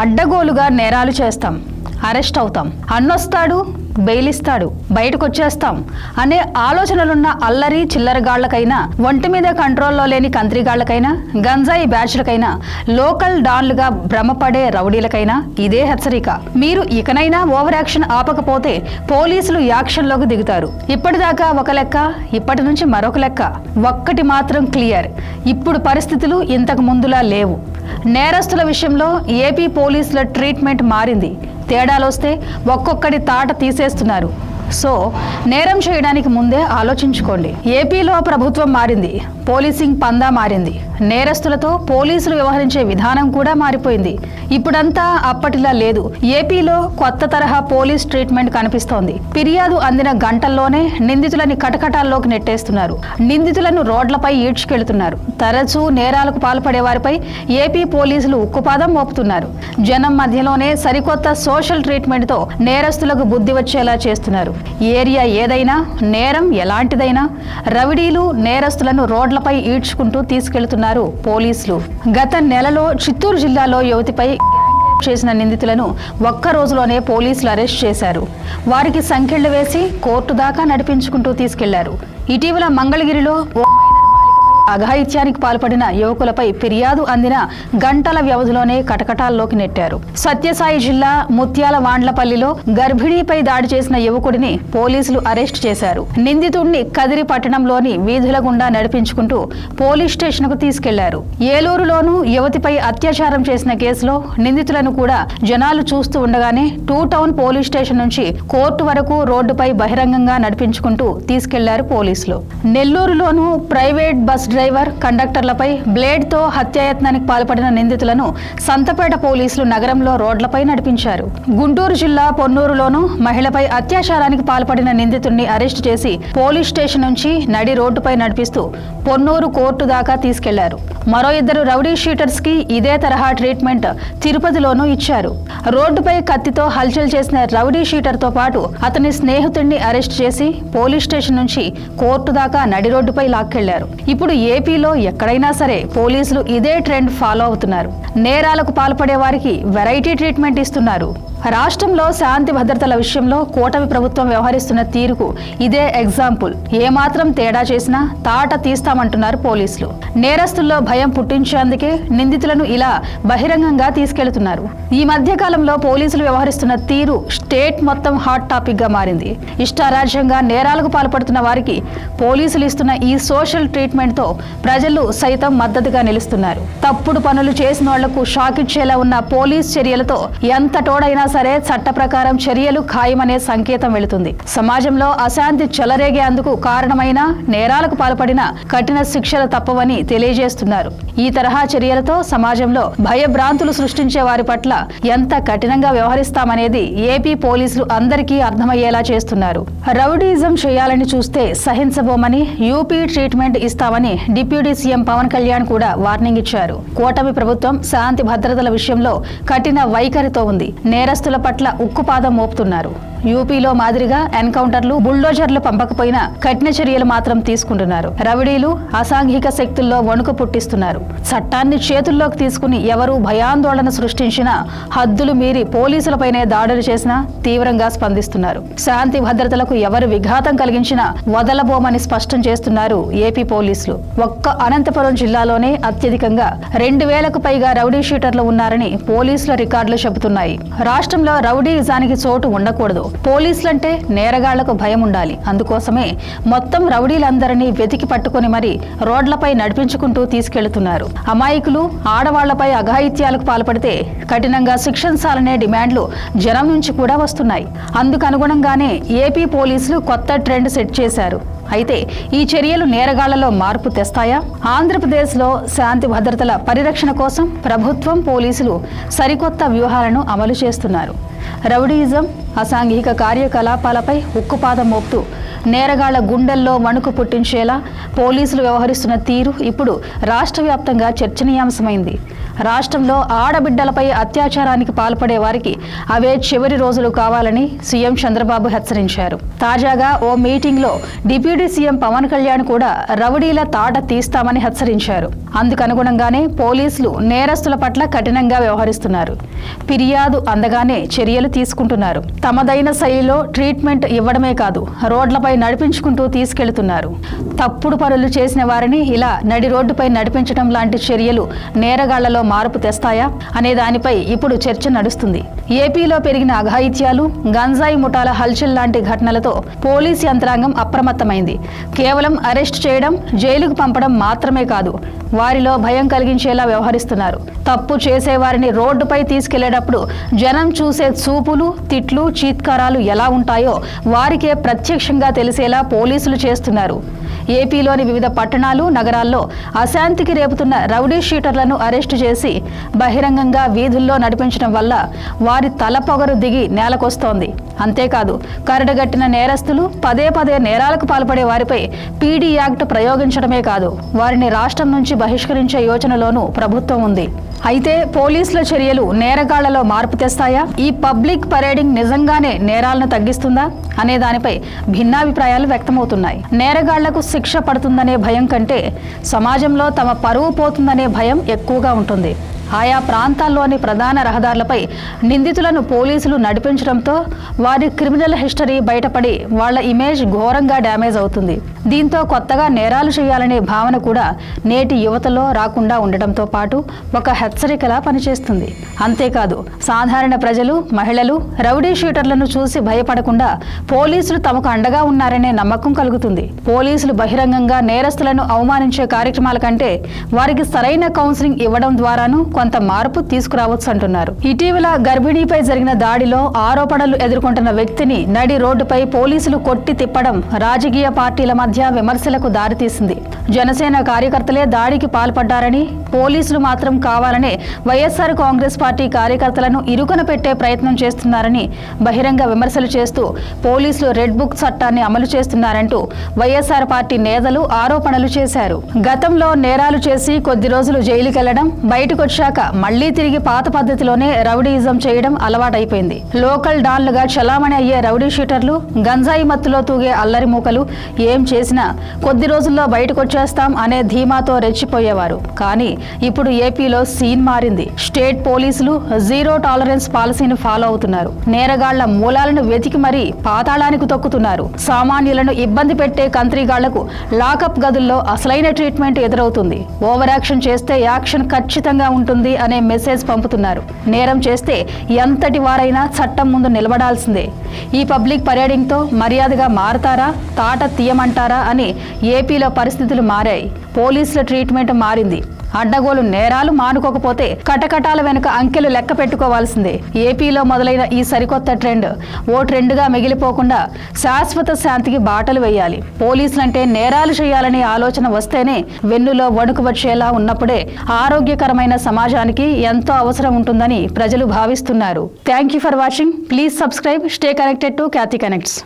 అడ్డగోలుగా నేరాలు చేస్తాం, అరెస్ట్ అవుతాం, అన్నొస్తాడు, బెయిల్ ఇస్తాడు, బయటకు వచ్చేస్తాం అనే ఆలోచనలున్న అల్లరి చిల్లరగాళ్లకైనా, ఒంటి మీద కంట్రోల్లో లేని కంత్రిగాళ్లకైనా, గంజాయి బ్యాచ్లకైనా, లోకల్ డాన్లుగా భ్రమపడే రౌడీలకైనా ఇదే హెచ్చరిక. మీరు ఇకనైనా ఓవర్ యాక్షన్ ఆపకపోతే పోలీసులు యాక్షన్లోకి దిగుతారు. ఇప్పటిదాకా ఒక లెక్క, ఇప్పటి నుంచి మరొక లెక్క. ఒక్కటి మాత్రం క్లియర్, ఇప్పుడు పరిస్థితులు ఇంతకు ముందులా లేవు. నేరస్తుల విషయంలో ఏపీ పోలీసుల ట్రీట్మెంట్ మారింది. తేడాలొస్తే ఒక్కొక్కడి తాట తీసేస్తున్నారు. సో నేరం చేయడానికి ముందే ఆలోచించుకోండి. ఏపీలో ప్రభుత్వం మారింది, పోలీసింగ్ పందా మారింది, నేరస్తులతో పోలీసులు వ్యవహరించే విధానం కూడా మారిపోయింది. ఇప్పుడంతా అప్పటిలా లేదు. ఏపీలో కొత్త తరహా పోలీస్ ట్రీట్మెంట్ కనిపిస్తోంది. ఫిర్యాదు అందిన గంటల్లోనే నిందితులని కటకటాల్లోకి నెట్టేస్తున్నారు. నిందితులను రోడ్లపై ఈడ్చుకెళ్తున్నారు. తరచూ నేరాలకు పాల్పడే వారిపై ఏపీ పోలీసులు ఉక్కుపాదం మోపుతున్నారు. జనం మధ్యలోనే సరికొత్త సోషల్ ట్రీట్మెంట్తో నేరస్తులకు బుద్ధి వచ్చేలా చేస్తున్నారు. ఏరియా ఏదైనా, నేరం ఎలాంటిదైనా, రౌడీలు నేరస్తులను రోడ్లపై ఈడ్చుకుంటూ తీసుకెళ్తున్నారు పోలీసులు. గత నెలలో చిత్తూరు జిల్లాలో యువతిపై చేసిన నిందితులను ఒక్క రోజులోనే పోలీసులు అరెస్ట్ చేశారు. వారికి సంకెళ్లు వేసి కోర్టు దాకా నడిపించుకుంటూ తీసుకెళ్లారు. ఇటీవల మంగళగిరిలో అఘాయిత్యానికి పాల్పడిన యువకులపై ఫిర్యాదు అందిన గంటల వ్యవధిలోనే కటకటాల్లోకి నెట్టారు. సత్యసాయి జిల్లా ముత్యాల వాండ్లపల్లిలో గర్భిణీపై దాడి చేసిన యువకుడిని పోలీసులు అరెస్ట్ చేశారు. నిందితుడిని కదిరి పట్టణంలోని వీధుల గుండా నడిపించుకుంటూ పోలీస్ స్టేషన్కు తీసుకెళ్లారు. ఏలూరులోనూ యువతిపై అత్యాచారం చేసిన కేసులో నిందితులను కూడా జనాలు చూస్తూ ఉండగానే టూ టౌన్ పోలీస్ స్టేషన్ నుంచి కోర్టు వరకు రోడ్డుపై బహిరంగంగా నడిపించుకుంటూ తీసుకెళ్లారు పోలీసులు. నెల్లూరులోనూ ప్రైవేట్ బస్ డ్రైవర్, కండక్టర్లపై బ్లేడ్తో హత్యాయత్నానికి పాల్పడిన నిందితులను సంతపేట పోలీసులు నగరంలో రోడ్లపై నడిపించారు. గుంటూరు జిల్లా పొన్నూరులోనూ మహిళపై అత్యాచారానికి పాల్పడిన నిందితుడిని అరెస్టు చేసి పోలీస్ స్టేషన్ నుంచి నడి రోడ్డుపై నడిపిస్తూ పొన్నూరు కోర్టు దాకా తీసుకెళ్లారు. మరో ఇద్దరు రౌడీ షీటర్స్ కి ఇదే తరహా ట్రీట్మెంట్ తిరుపతిలోనూ ఇచ్చారు. రోడ్డుపై కత్తితో హల్చల్ చేసిన రౌడీ షీటర్ తో పాటు అతని స్నేహితుడిని అరెస్ట్ చేసి పోలీస్ స్టేషన్ నుంచి కోర్టు దాకా నడి రోడ్డుపై లాక్కెళ్లారు. ఇప్పుడు ఏపీలో ఎక్కడైనా సరే పోలీసులు ఇదే ట్రెండ్ ఫాలో అవుతున్నారు. నేరాలకు పాల్పడే వారికి వెరైటీ ట్రీట్మెంట్ ఇస్తున్నారు. రాష్ట్రంలో శాంతి భద్రతల విషయంలో కూటమి ప్రభుత్వం వ్యవహరిస్తున్న తీరుకు ఇదే ఎగ్జాంపుల్. ఏమాత్రం తేడా చేసినా తాట తీస్తామంటున్నారు పోలీసులు. నేరస్తుల్లో భయం పుట్టించేందుకే నిందితులను ఇలా బహిరంగంగా తీసుకెళ్తున్నారు. ఈ మధ్య కాలంలో పోలీసులు వ్యవహరిస్తున్న తీరు స్టేట్ మొత్తం హాట్ టాపిక్ గా మారింది. ఇష్టారాజ్యంగా నేరాలకు పాల్పడుతున్న వారికి పోలీసులు ఇస్తున్న ఈ సోషల్ ట్రీట్మెంట్ తో ప్రజలు సైతం మద్దతుగా నిలుస్తున్నారు. తప్పుడు పనులు చేసిన వాళ్లకు షాక్ ఇచ్చేలా ఉన్న పోలీస్ చర్యలతో ఎంత తోడైనా సరే చట్ట ప్రకారం చర్యలు ఖాయమనే సంకేతం వెళుతుంది. సమాజంలో అశాంతి చెలరేగేందుకు కారణమైన నేరాలకు పాల్పడిన కఠిన శిక్షలు తప్పవని తెలియజేస్తున్నారు. ఈ తరహా చర్యలతో సమాజంలో భయభ్రాంతులు సృష్టించే వారి పట్ల ఎంత కఠినంగా వ్యవహరిస్తామనేది ఏపీ పోలీసులు అందరికీ అర్థమయ్యేలా చేస్తున్నారు. రౌడీజం చేయాలని చూస్తే సహించబోమని, యూపీ ట్రీట్మెంట్ ఇస్తామని డిప్యూటీ సీఎం పవన్ కళ్యాణ్ కూడా వార్నింగ్ ఇచ్చారు. కూటమి ప్రభుత్వం శాంతి భద్రతల విషయంలో కఠిన వైఖరితో ఉంది. నేరస్తుల పట్ల ఉక్కుపాదం మోపుతున్నారు. యూపీలో మాదిరిగా ఎన్కౌంటర్లు, బుల్డోజర్లు పంపకపోయినా కఠిన చర్యలు మాత్రం తీసుకుంటున్నారు. రౌడీలు అసాంఘిక శక్తుల్లో వణుకు పుట్టిస్తున్నారు. చట్టాన్ని చేతుల్లోకి తీసుకుని ఎవరు భయాందోళన సృష్టించినా, హద్దులు మీరి పోలీసులపైనే దాడులు చేసినా తీవ్రంగా స్పందిస్తున్నారు. శాంతి భద్రతలకు ఎవరు విఘాతం కలిగించినా వదలబోమని స్పష్టం చేస్తున్నారు ఏపీ పోలీసులు. ఒక్క అనంతపురం జిల్లాలోనే అత్యధికంగా 2000కు పైగా రౌడీ షీటర్లు ఉన్నారని పోలీసుల రికార్డులు చెబుతున్నాయి. రాష్ట్రంలో రౌడీజానికి చోటు ఉండకూడదు. పోలీసులంటే నేరగాళ్లకు భయం ఉండాలి. అందుకోసమే మొత్తం రౌడీలందరినీ వెతికి పట్టుకుని మరి రోడ్లపై నడిపించుకుంటూ తీసుకెళ్తున్నారు. అమాయకులు, ఆడవాళ్లపై అఘాయిత్యాలకు పాల్పడితే కఠినంగా శిక్షించాలనే డిమాండ్లు జనం నుంచి కూడా వస్తున్నాయి. అందుకు అనుగుణంగానే ఏపీ పోలీసులు కొత్త ట్రెండ్ సెట్ చేశారు. అయితే ఈ చర్యలు నేరగాళ్లలో మార్పు తెస్తాయా? ఆంధ్రప్రదేశ్లో శాంతి భద్రతల పరిరక్షణ కోసం ప్రభుత్వం, పోలీసులు సరికొత్త వ్యూహాలను అమలు చేస్తున్నారు. రౌడీయిజం, అసాంఘిక కార్యకలాపాలపై ఉక్కుపాదం మోపుతూ నేరగాళ్ల గుండెల్లో వణుకు పుట్టించేలా పోలీసులు వ్యవహరిస్తున్న తీరు ఇప్పుడు రాష్ట్ర వ్యాప్తంగా చర్చనీయాంశమైంది. రాష్ట్రంలో ఆడబిడ్డలపై అత్యాచారానికి పాల్పడే వారికి అవే చివరి రోజులు కావాలని సీఎం చంద్రబాబు హెచ్చరించారు. తాజాగా ఓ మీటింగ్లో డిప్యూటీ సీఎం పవన్ కళ్యాణ్ కూడా రౌడీల తాట తీస్తామని హెచ్చరించారు. అందుకనుగుణంగానే పోలీసులు నేరస్తుల పట్ల కఠినంగా వ్యవహరిస్తున్నారు. ఫిర్యాదు అందగానే చర్యలు తీసుకుంటున్నారు. తమదైన శైలిలో ట్రీట్మెంట్ ఇవ్వడమే కాదు, రోడ్లపై నడిపించుకుంటూ తీసుకెళ్తున్నారు. తప్పుడు పనులు చేసిన వారిని ఇలా నడి రోడ్డుపై నడిపించడం లాంటి చర్యలు నేరగాళ్లలో మార్పు తెస్తాయా అనే దానిపై ఇప్పుడు చర్చ నడుస్తుంది. ఏపీలో పెరిగిన అఘాయిత్యాలు, గంజాయి ముఠాల హల్చల్ లాంటి ఘటనలతో పోలీసు యంత్రాంగం అప్రమత్తమైంది. కేవలం అరెస్ట్ చేయడం, జైలుకు పంపడం మాత్రమే కాదు, వారిలో భయం కలిగించేలా వ్యవహరిస్తున్నారు. తప్పు చేసేవారిని రోడ్డుపై తీసుకెళ్లేటప్పుడు జనం చూసే చూపులు, తిట్లు, చీత్కారాలు ఎలా ఉంటాయో వారికే ప్రత్యక్షంగా తెలిసేలా పోలీసులు చేస్తున్నారు. ఏపీలోని వివిధ పట్టణాలు, నగరాల్లో అశాంతికి రేపుతున్న రౌడీ షీటర్లను అరెస్టు చేసి బహిరంగంగా వీధుల్లో నడిపించడం వల్ల వారి తలపొగరు దిగి నేలకొస్తోంది. అంతేకాదు, కరడుగట్టిన నేరస్తులు పదే పదే నేరాలకు పాల్పడే వారిపై పీడీ యాక్ట్ ప్రయోగించడమే కాదు, వారిని రాష్ట్రం నుంచి బహిష్కరించే యోచనలోనూ ప్రభుత్వం ఉంది. అయితే పోలీసుల చర్యలు నేరగాళ్లలో మార్పు తెస్తాయా? ఈ పబ్లిక్ పరేడింగ్ నిజంగానే నేరాలను తగ్గిస్తుందా అనే దానిపై భిన్నాభిప్రాయాలు వ్యక్తమవుతున్నాయి. నేరగాళ్లకు శిక్ష పడుతుందనే భయం కంటే సమాజంలో తమ పరువు పోతుందనే భయం ఎక్కువగా ఉంటుంది. ఆయా ప్రాంతాల్లోని ప్రధాన రహదారులపై నిందితులను పోలీసులు నడిపించడంతో వారి క్రిమినల్ హిస్టరీ బయటపడి వాళ్ల ఇమేజ్ ఘోరంగా డ్యామేజ్ అవుతుంది. దీంతో కొత్తగా నేరాలు చేయాలనే భావన కూడా నేటి యువతలో రాకుండా ఉండటంతో పాటు ఒక హెచ్చరికలా పనిచేస్తుంది. అంతేకాదు, సాధారణ ప్రజలు, మహిళలు రౌడీ షీటర్లను చూసి భయపడకుండా పోలీసులు తమకు అండగా ఉన్నారనే నమ్మకం కలుగుతుంది. పోలీసులు బహిరంగంగా నేరస్తులను అవమానించే కార్యక్రమాల కంటే వారికి సరైన కౌన్సిలింగ్ ఇవ్వడం ద్వారాను కొంత మార్పు తీసుకురావచ్చు అంటున్నారు. ఇటీవల గర్భిణీపై జరిగిన దాడిలో ఆరోపణలు ఎదుర్కొంటున్న వ్యక్తిని నడి రోడ్డుపై పోలీసులు కొట్టి తిప్పడం రాజకీయ పార్టీల మధ్య విమర్శలకు దారితీసింది. జనసేన కార్యకర్తలే దాడికి పాల్పడ్డారని, పోలీసులు మాత్రం కావాలనే వైఎస్ఆర్ కాంగ్రెస్ పార్టీ కార్యకర్తలను ఇరుకున పెట్టే ప్రయత్నం చేస్తున్నారని బహిరంగ విమర్శలు చేస్తూ పోలీసులు రెడ్ బుక్ చట్టాన్ని అమలు చేస్తున్నారంటూ వైఎస్ఆర్ పార్టీ నేతలు ఆరోపణలు చేశారు. గతంలో నేరాలు చేసి కొద్ది రోజులు జైలుకెళ్లడం, బయటకొచ్చాక మళ్లీ తిరిగి పాత పద్ధతిలోనే రౌడీయిజం చేయడం అలవాటైపోయింది. లోకల్ డాన్లుగా చలామణి అయ్యే రౌడీ షీటర్లు, గంజాయి మత్తులో తూగే అల్లరి మూకలు ఏం చేసినా కొద్ది రోజుల్లో బయటకొచ్చేస్తాం అనే ధీమాతో రెచ్చిపోయేవారు. కానీ ఇప్పుడు ఏపీలో సీన్ మారింది. స్టేట్ పోలీసులు జీరో టాలరెన్స్ పాలసీని ఫాలో అవుతున్నారు. నేరగాళ్ల మూలాలను వెతికి మరీ పాతాళానికి తొక్కుతున్నారు. సామాన్యులను ఇబ్బంది పెట్టే కంత్రీగాళ్లకు లాకప్ గదుల్లో అసలైన ట్రీట్మెంట్ ఎదురవుతుంది. ఓవర్ యాక్షన్ చేస్తే యాక్షన్ ఖచ్చితంగా ఉంటుంది అనే మెసేజ్ పంపుతున్నారు. నేరం చేస్తే ఎంతటి వారైనా చట్టం ముందు నిలబడాల్సిందే. ఈ పబ్లిక్ పరేడింగ్తో మర్యాదగా మారతారా, తాట తీయమంటారా అని ఏపీలో పరిస్థితులు మారాయి. పోలీసుల ట్రీట్మెంట్ మారింది. అడ్డగోలు నేరాలు మానుకోకపోతే కటకటాల వెనుక అంకెలు లెక్క పెట్టుకోవాల్సిందే. ఏపీలో మొదలైన ఈ సరికొత్త ట్రెండ్ ఓ ట్రెండ్గా మిగిలిపోకుండా శాశ్వత శాంతికి బాటలు వేయాలి. పోలీసులంటే నేరాలు చేయాలనే ఆలోచన వస్తేనే వెన్నులో వణుకు వచ్చేలా ఉన్నప్పుడే ఆరోగ్యకరమైన సమాజానికి ఎంతో అవసరం ఉంటుందని ప్రజలు భావిస్తున్నారు. Thank you for watching. Please subscribe. Stay connected to Khyati connects.